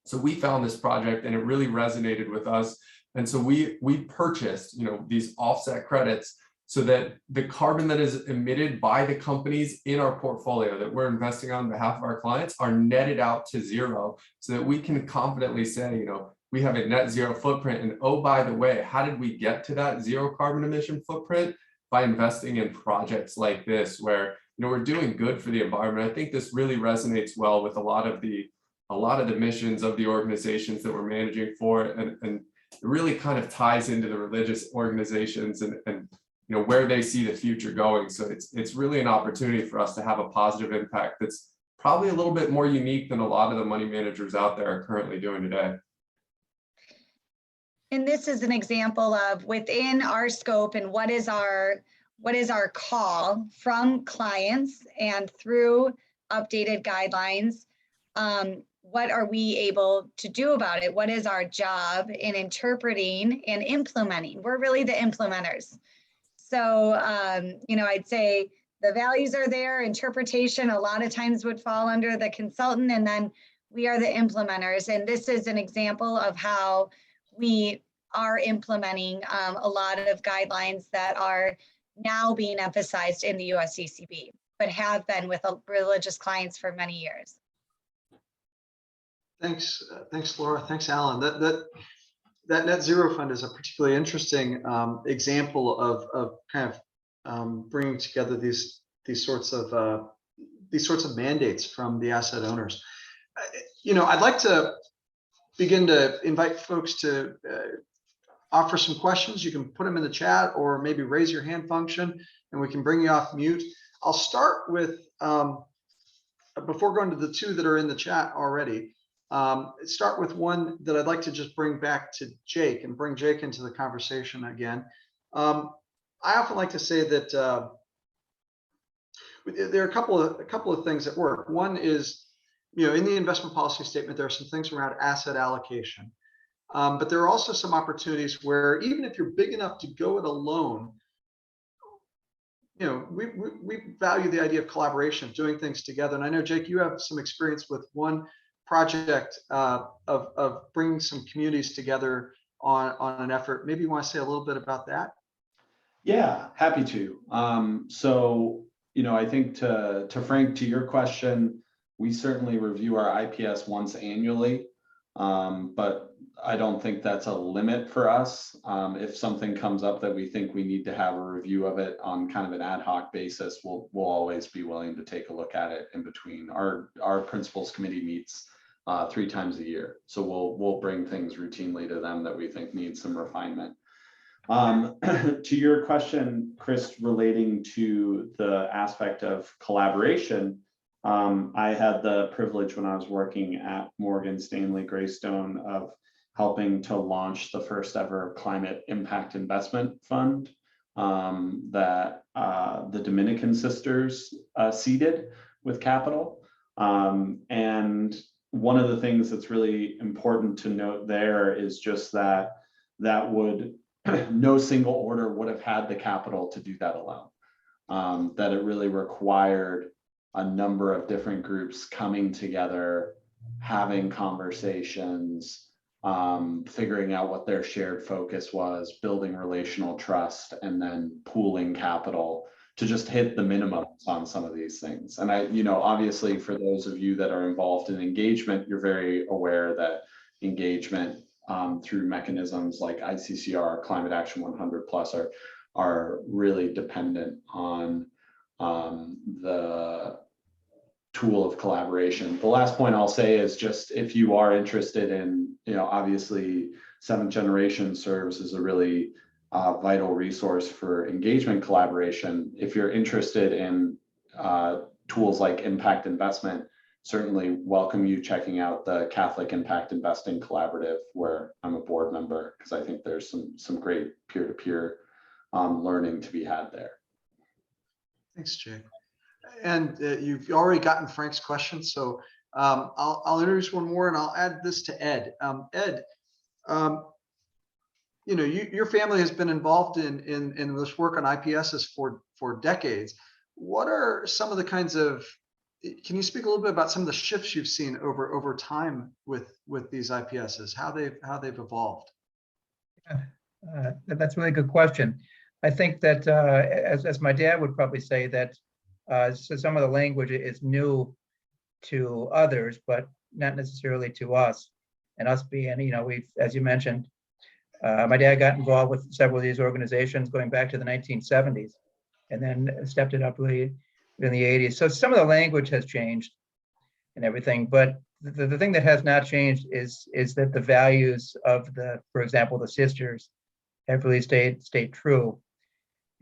So we found this project and it really resonated with us. And so we purchased, these offset credits so that the carbon that is emitted by the companies in our portfolio that we're investing on behalf of our clients are netted out to zero, so that we can confidently say, we have a net zero footprint. And oh, by the way, how did we get to that zero carbon emission footprint? By investing in projects like this, where we're doing good for the environment. I think this really resonates well with a lot of the missions of the organizations that we're managing for, and it really kind of ties into the religious organizations and where they see the future going. So it's really an opportunity for us to have a positive impact that's probably a little bit more unique than a lot of the money managers out there are currently doing today. And this is an example of within our scope and what is our call from clients and through updated guidelines. What are we able to do about it? What is our job in interpreting and implementing? We're really the implementers. So, I'd say the values are there, interpretation a lot of times would fall under the consultant, and then we are the implementers. And this is an example of how we are implementing a lot of guidelines that are now being emphasized in the USCCB, but have been with religious clients for many years. Thanks, Laura. Thanks, Alan. That that net zero fund is a particularly interesting example of kind of bringing together these sorts of mandates from the asset owners. I'd like to begin to invite folks to offer some questions. You can put them in the chat or maybe raise your hand function and we can bring you off mute. I'll start with, before going to the two that are in the chat already, start with one that I'd like to just bring back to Jake and bring Jake into the conversation again. I often like to say that there are a couple of things at work. One is, in the investment policy statement, there are some things around asset allocation. But there are also some opportunities where even if you're big enough to go it alone, we value the idea of collaboration, doing things together. And I know, Jake, you have some experience with one project of bringing some communities together on an effort. Maybe you want to say a little bit about that? Yeah, happy to. I think to Frank, to your question, we certainly review our IPS once annually, but I don't think that's a limit for us. If something comes up that we think we need to have a review of it on kind of an ad hoc basis, we'll always be willing to take a look at it in between. Our principals committee meets 3 times a year, so we'll bring things routinely to them that we think need some refinement. To your question, Chris, relating to the aspect of collaboration, I had the privilege when I was working at Morgan Stanley Greystone of helping to launch the first ever climate impact investment fund that the Dominican sisters seeded with capital. And one of the things that's really important to note there is just that no single order would have had the capital to do that alone. That it really required a number of different groups coming together, having conversations, figuring out what their shared focus was, building relational trust, and then pooling capital to just hit the minimums on some of these things. And obviously for those of you that are involved in engagement, you're very aware that engagement through mechanisms like ICCR, Climate Action 100+ are really dependent on the tool of collaboration. The last point I'll say is just if you are interested in, obviously 7th Generation serves as a really vital resource for engagement collaboration. If you're interested in tools like impact investment, certainly welcome you checking out the Catholic Impact Investing Collaborative, where I'm a board member, because I think there's some great peer-to-peer learning to be had there. Thanks, Jake. And you've already gotten Frank's question, so I'll introduce one more and I'll add this to Ed. Ed, your family has been involved in this work on IPSs for decades. What are some of the kinds of, can you speak a little bit about some of the shifts you've seen over time with these IPSs, how they've evolved? That's a really good question. I think that as my dad would probably say that so some of the language is new to others, but not necessarily to us. And us being, we've, as you mentioned, my dad got involved with several of these organizations going back to the 1970s, and then stepped it up really in the 80s. So some of the language has changed and everything, but the thing that has not changed is that the values of for example, the sisters have really stayed true.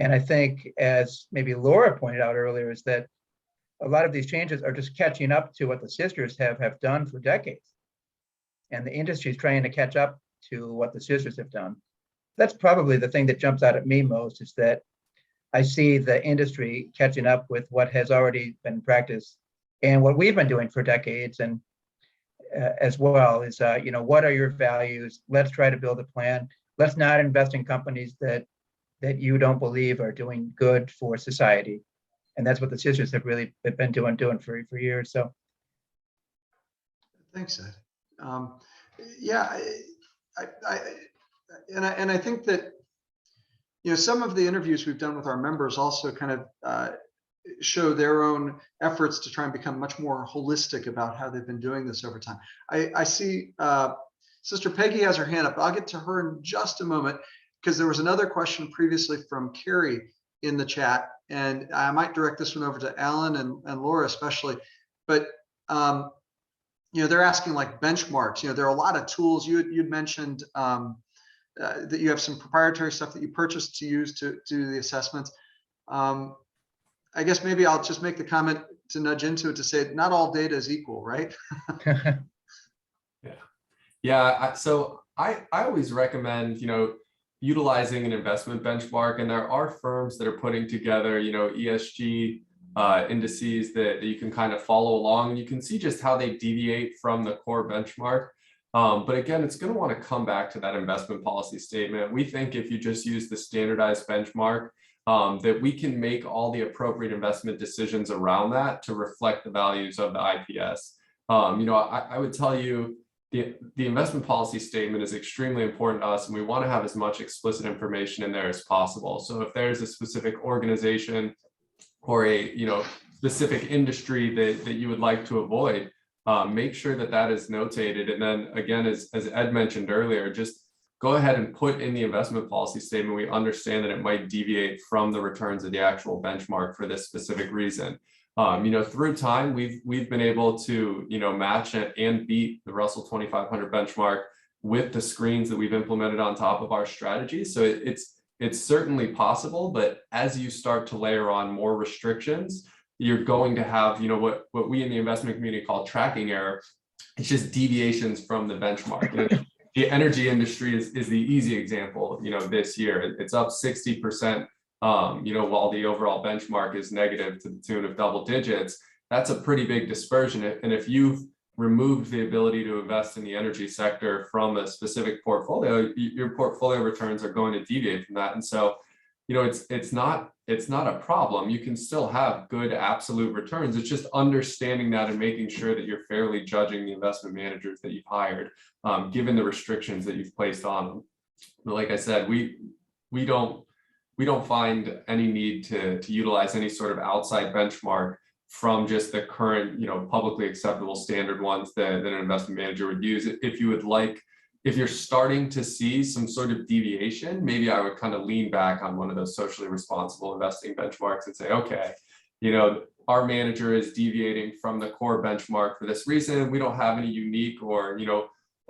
And I think, as maybe Laura pointed out earlier, is that a lot of these changes are just catching up to what the sisters have done for decades. And the industry is trying to catch up to what the sisters have done. That's probably the thing that jumps out at me most, is that I see the industry catching up with what has already been practiced and what we've been doing for decades. And as well is, what are your values? Let's try to build a plan. Let's not invest in companies that you don't believe are doing good for society. And that's what the sisters have really been doing for years. So. Thanks, Ed. Yeah, I think that, some of the interviews we've done with our members also kind of show their own efforts to try and become much more holistic about how they've been doing this over time. I see Sister Peggy has her hand up. I'll get to her in just a moment because there was another question previously from Carrie in the chat, and I might direct this one over to Alan and Laura especially. But they're asking like benchmarks. There are a lot of tools. You'd mentioned that you have some proprietary stuff that you purchased to use to do the assessments. I guess maybe I'll just make the comment to nudge into it to say not all data is equal, right? So I always recommend, utilizing an investment benchmark, and there are firms that are putting together, ESG indices that you can kind of follow along, and you can see just how they deviate from the core benchmark. But again, it's going to want to come back to that investment policy statement. We think if you just use the standardized benchmark, that we can make all the appropriate investment decisions around that to reflect the values of the IPS. I would tell you the investment policy statement is extremely important to us, and we want to have as much explicit information in there as possible. So if there's a specific organization or a specific industry that you would like to avoid, make sure that that is notated. And then again, as Ed mentioned earlier, just go ahead and put in the investment policy statement. We understand that it might deviate from the returns of the actual benchmark for this specific reason. Through time, we've been able to, match and beat the Russell 2500 benchmark with the screens that we've implemented on top of our strategy. So it's certainly possible, but as you start to layer on more restrictions, you're going to have, what we in the investment community call tracking error. It's just deviations from the benchmark. The energy industry is the easy example, this year. It's up 60%, while the overall benchmark is negative to the tune of double digits. That's a pretty big dispersion. And if you've removed the ability to invest in the energy sector from a specific portfolio, your portfolio returns are going to deviate from that. And so, it's not a problem. You can still have good absolute returns. It's just understanding that and making sure that you're fairly judging the investment managers that you've hired, given the restrictions that you've placed on them. But like I said, we don't find any need to utilize any sort of outside benchmark from just the current, publicly acceptable standard ones that an investment manager would use. If you would like, if you're starting to see some sort of deviation, maybe I would kind of lean back on one of those socially responsible investing benchmarks and say, okay, our manager is deviating from the core benchmark for this reason. We don't have any unique or,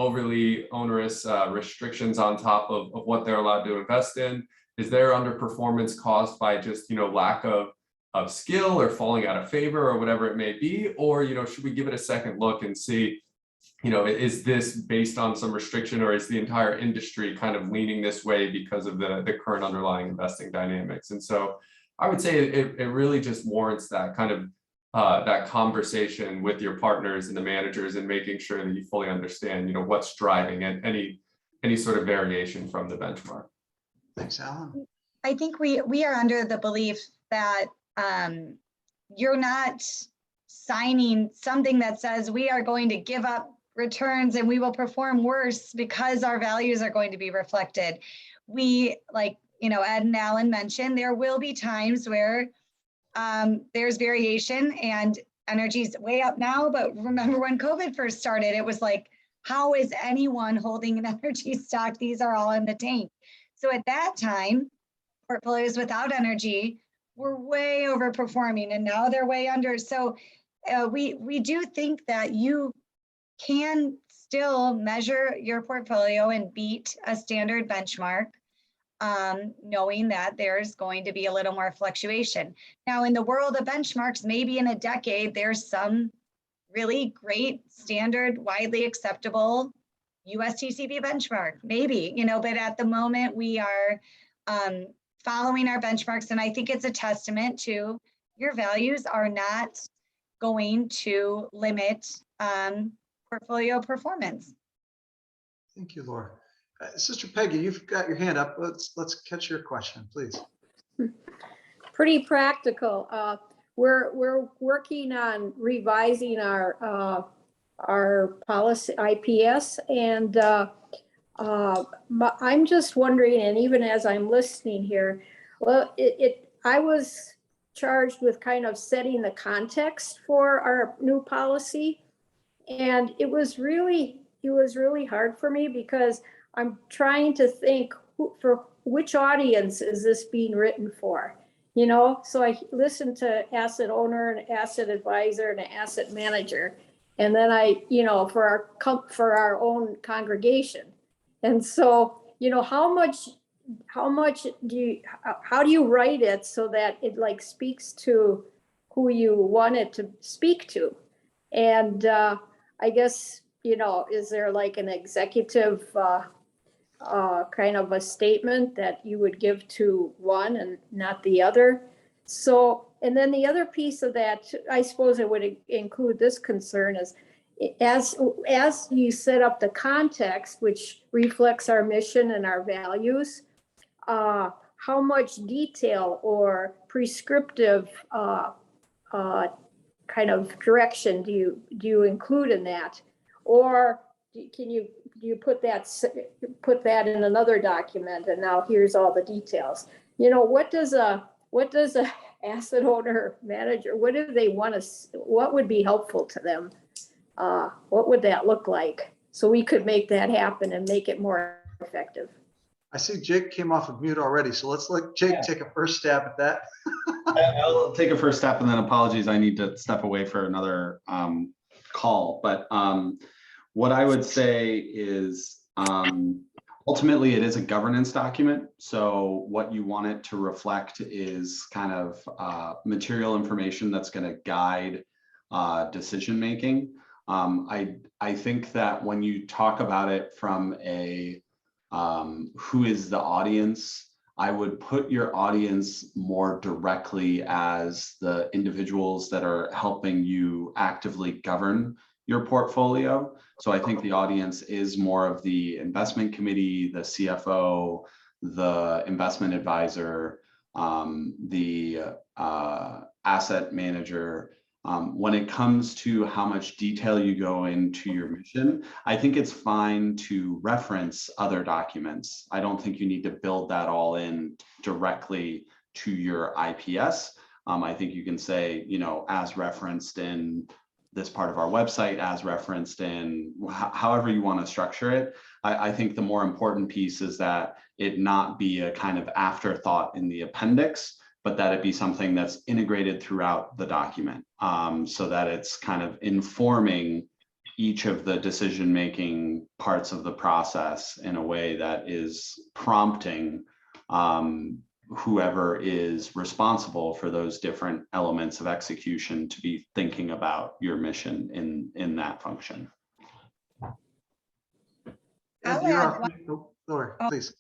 overly onerous restrictions on top of what they're allowed to invest in. Is their underperformance caused by just, lack of skill or falling out of favor or whatever it may be? Or, should we give it a second look and see, is this based on some restriction, or is the entire industry kind of leaning this way because of the current underlying investing dynamics? And so I would say it really just warrants that kind of that conversation with your partners and the managers, and making sure that you fully understand, what's driving any sort of variation from the benchmark. Thanks, Alan. I think we are under the belief that you're not signing something that says we are going to give up returns and we will perform worse because our values are going to be reflected. We, like, Ed and Alan mentioned, there will be times where there's variation and energy's way up now. But remember when COVID first started, it was like, how is anyone holding an energy stock? These are all in the tank. So at that time, portfolios without energy were way overperforming, and now they're way under. So we do think that you can still measure your portfolio and beat a standard benchmark, knowing that there's going to be a little more fluctuation. Now, in the world of benchmarks, maybe in a decade, there's some really great standard, widely acceptable USCCB benchmark, maybe, but at the moment we are following our benchmarks. And I think it's a testament to your values are not going to limit portfolio performance. Thank you, Laura. Sister Peggy, you've got your hand up. Let's catch your question, please. Pretty practical. We're working on revising our policy IPS, and I'm just wondering, and even as I'm listening here, well, I was charged with kind of setting the context for our new policy, and it was really was really hard for me because I'm trying to think for which audience is this being written for? You know, so I listened to asset owner, an asset advisor, and an asset manager. And then for our own congregation. And so, how do you write it so that it like speaks to who you want it to speak to? And I guess, is there like an executive kind of a statement that you would give to one and not the other? So, and then the other piece of that, I suppose it would include this concern is as you set up the context, which reflects our mission and our values, how much detail or prescriptive kind of direction do you include in that? Or do you put that in another document and now here's all the details? What does a asset owner manager, what do they want to, what would be helpful to them? What would that look like? So we could make that happen and make it more effective. I see Jake came off of mute already, so let's let Jake take a first stab at that. I'll take a first step and then apologies, I need to step away for another call. But what I would say is ultimately it is a governance document. So what you want it to reflect is kind of material information that's going to guide decision making. I think that when you talk about it from a who is the audience, I would put your audience more directly as the individuals that are helping you actively govern your portfolio. So I think the audience is more of the investment committee, the CFO, the investment advisor, the asset manager. When it comes to how much detail you go into your mission, I think it's fine to reference other documents. I don't think you need to build that all in directly to your IPS. I think you can say, as referenced in this part of our website, as referenced in however you want to structure it. I think the more important piece is that it not be a kind of afterthought in the appendix, but that it be something that's integrated throughout the document, so that it's kind of informing each of the decision-making parts of the process in a way that is prompting whoever is responsible for those different elements of execution to be thinking about your mission in that function. Please.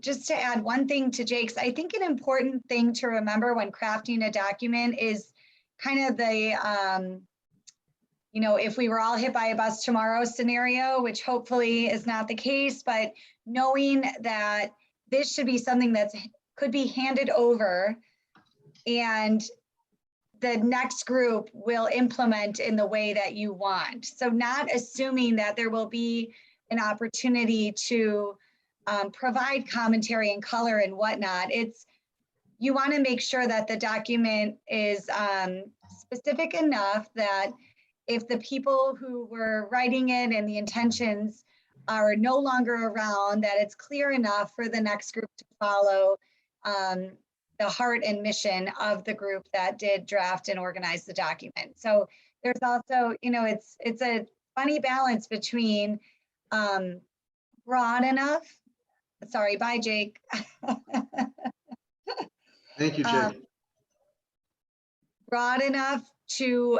Just to add one thing to Jake's, I think an important thing to remember when crafting a document is kind of the, if we were all hit by a bus tomorrow scenario, which hopefully is not the case, but knowing that this should be something that could be handed over and the next group will implement in the way that you want. So not assuming that there will be an opportunity to provide commentary and color and whatnot. You want to make sure that the document is specific enough that if the people who were writing it and the intentions are no longer around, that it's clear enough for the next group to follow the heart and mission of the group that did draft and organize the document. So there's also, it's a funny balance between broad enough. Sorry, bye, Jake. Thank you, Jake. Broad enough to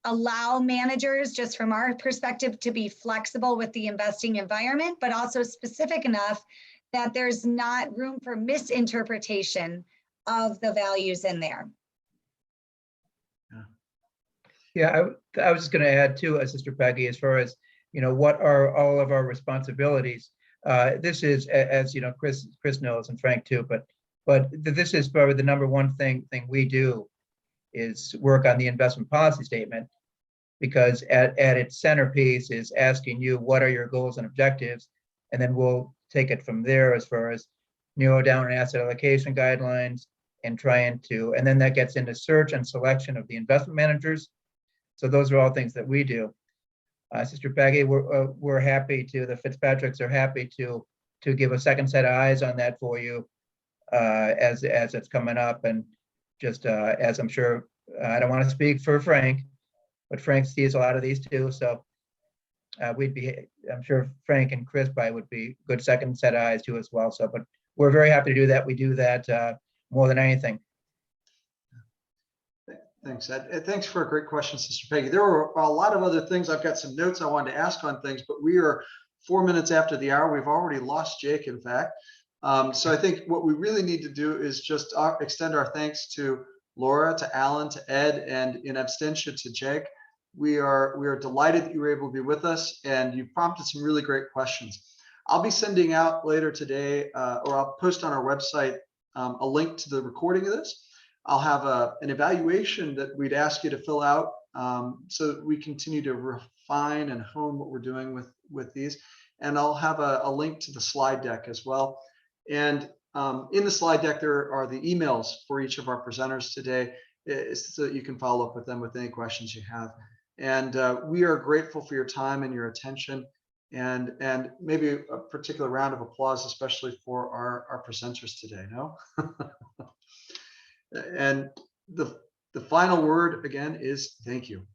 allow managers, just from our perspective, to be flexible with the investing environment, but also specific enough that there's not room for misinterpretation of the values in there. Yeah, I was just going to add too, Sister Peggy, as far as, what are all of our responsibilities? This is, as Chris knows, and Frank too, but this is probably the number one thing we do is work on the investment policy statement, because at its centerpiece is asking you, what are your goals and objectives? And then we'll take it from there as far as narrow down asset allocation guidelines and and then that gets into search and selection of the investment managers. So those are all things that we do. Sister Peggy, we're happy to, the Fitzpatricks are happy to give a second set of eyes on that for you as it's coming up. And just as I'm sure, I don't want to speak for Frank, but Frank sees a lot of these too. So I'm sure Frank and Chris probably would be good second set of eyes too as well. So, but we're very happy to do that. We do that more than anything. Thanks, Ed. Thanks for a great question, Sister Peggy. There were a lot of other things. I've got some notes I wanted to ask on things, but we are 4 minutes after the hour. We've already lost Jake, in fact. So I think what we really need to do is just extend our thanks to Laura, to Alan, to Ed, and in abstention to Jake. We are delighted that you were able to be with us, and you prompted some really great questions. I'll be sending out later today, or I'll post on our website a link to the recording of this. I'll have an evaluation that we'd ask you to fill out so that we continue to refine and hone what we're doing with these. And I'll have a link to the slide deck as well. And in the slide deck, there are the emails for each of our presenters today, so that you can follow up with them with any questions you have. And we are grateful for your time and your attention, and maybe a particular round of applause, especially for our presenters today. No? And the final word again is thank you.